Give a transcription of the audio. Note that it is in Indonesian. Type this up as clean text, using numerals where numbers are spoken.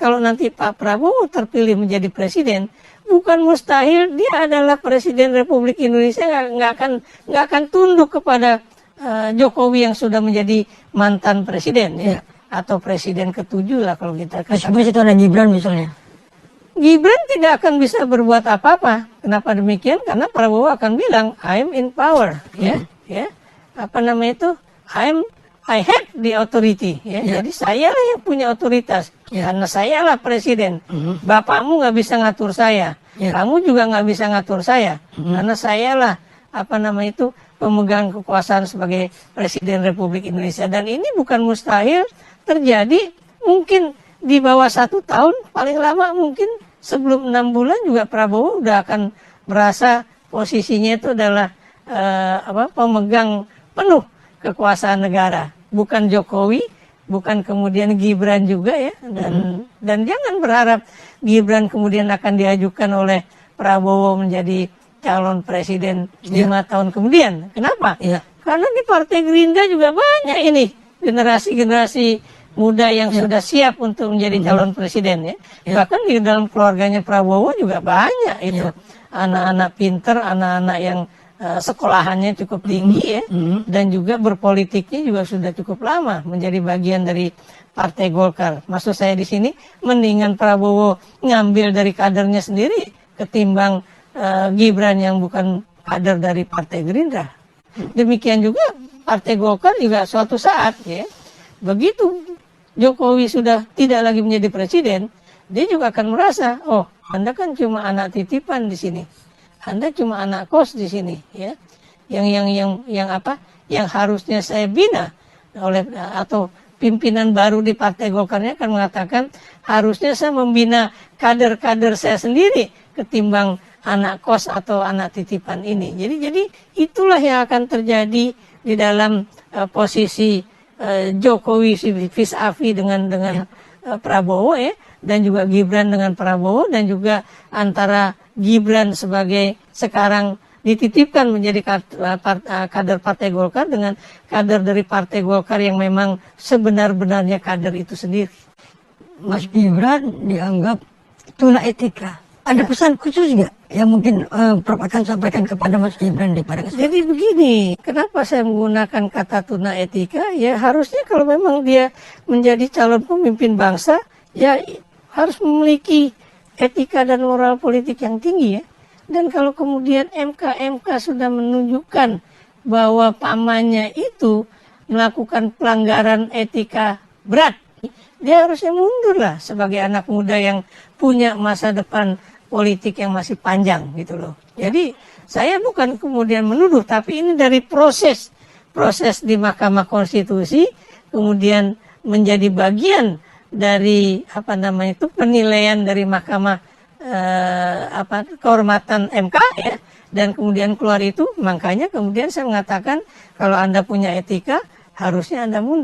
kalau nanti Pak Prabowo terpilih menjadi presiden, bukan mustahil dia adalah presiden Republik Indonesia, nggak akan tunduk kepada Jokowi yang sudah menjadi mantan presiden ya. Atau presiden ke-7 lah kalau kita katakan. Sampai situ ada Gibran misalnya. Gibran tidak akan bisa berbuat apa-apa. Kenapa demikian? Karena Prabowo akan bilang, I'm in power, ya. Apa namanya itu? I have the authority, ya. Jadi saya lah yang punya otoritas, karena saya lah presiden. Bapakmu nggak bisa ngatur saya, kamu juga nggak bisa ngatur saya, karena saya lah apa namanya itu pemegang kekuasaan sebagai presiden Republik Indonesia. Dan ini bukan mustahil terjadi, mungkin di bawah 1 tahun, paling lama mungkin sebelum 6 bulan juga Prabowo udah akan merasa posisinya itu adalah pemegang penuh kekuasaan negara, bukan Jokowi, bukan kemudian Gibran juga ya, dan jangan berharap Gibran kemudian akan diajukan oleh Prabowo menjadi calon presiden 5 tahun kemudian. Kenapa? Karena di Partai Gerindra juga banyak ini generasi muda yang sudah siap untuk menjadi calon presiden ya. Bahkan di dalam keluarganya Prabowo juga banyak itu anak-anak pinter, anak-anak yang sekolahannya cukup tinggi ya, dan juga berpolitiknya juga sudah cukup lama menjadi bagian dari Partai Golkar. Maksud saya di sini mendingan Prabowo ngambil dari kadernya sendiri ketimbang Gibran yang bukan kader dari Partai Gerindra. Demikian juga Partai Golkar juga suatu saat ya, begitu Jokowi sudah tidak lagi menjadi presiden, dia juga akan merasa, oh Anda kan cuma anak titipan di sini, Anda cuma anak kos di sini, ya, yang harusnya saya bina oleh atau pimpinan baru di Partai Golkarnya akan mengatakan harusnya saya membina kader-kader saya sendiri ketimbang anak kos atau anak titipan ini. Jadi itulah yang akan terjadi di dalam posisi Jokowi vis-a-vis dengan Prabowo ya, dan juga Gibran dengan Prabowo, dan juga antara Gibran sebagai sekarang dititipkan menjadi kader Partai Golkar dengan kader dari Partai Golkar yang memang sebenar-benarnya kader itu sendiri. Mas Gibran dianggap tuna etika. Ada pesan khusus nggak yang mungkin Prof akan sampaikan kepada Mas Gibran di pada kesempatan? Jadi begini, kenapa saya menggunakan kata tuna etika? Ya harusnya kalau memang dia menjadi calon pemimpin bangsa, ya harus memiliki etika dan moral politik yang tinggi ya. Dan kalau kemudian MK sudah menunjukkan bahwa pamannya itu melakukan pelanggaran etika berat, dia harusnya mundur lah sebagai anak muda yang punya masa depan politik yang masih panjang gitu loh. Jadi saya bukan kemudian menuduh, tapi ini dari proses di Mahkamah Konstitusi kemudian menjadi bagian dari penilaian dari Mahkamah kehormatan MK ya, dan kemudian keluar itu, makanya kemudian saya mengatakan kalau Anda punya etika harusnya Anda mundur.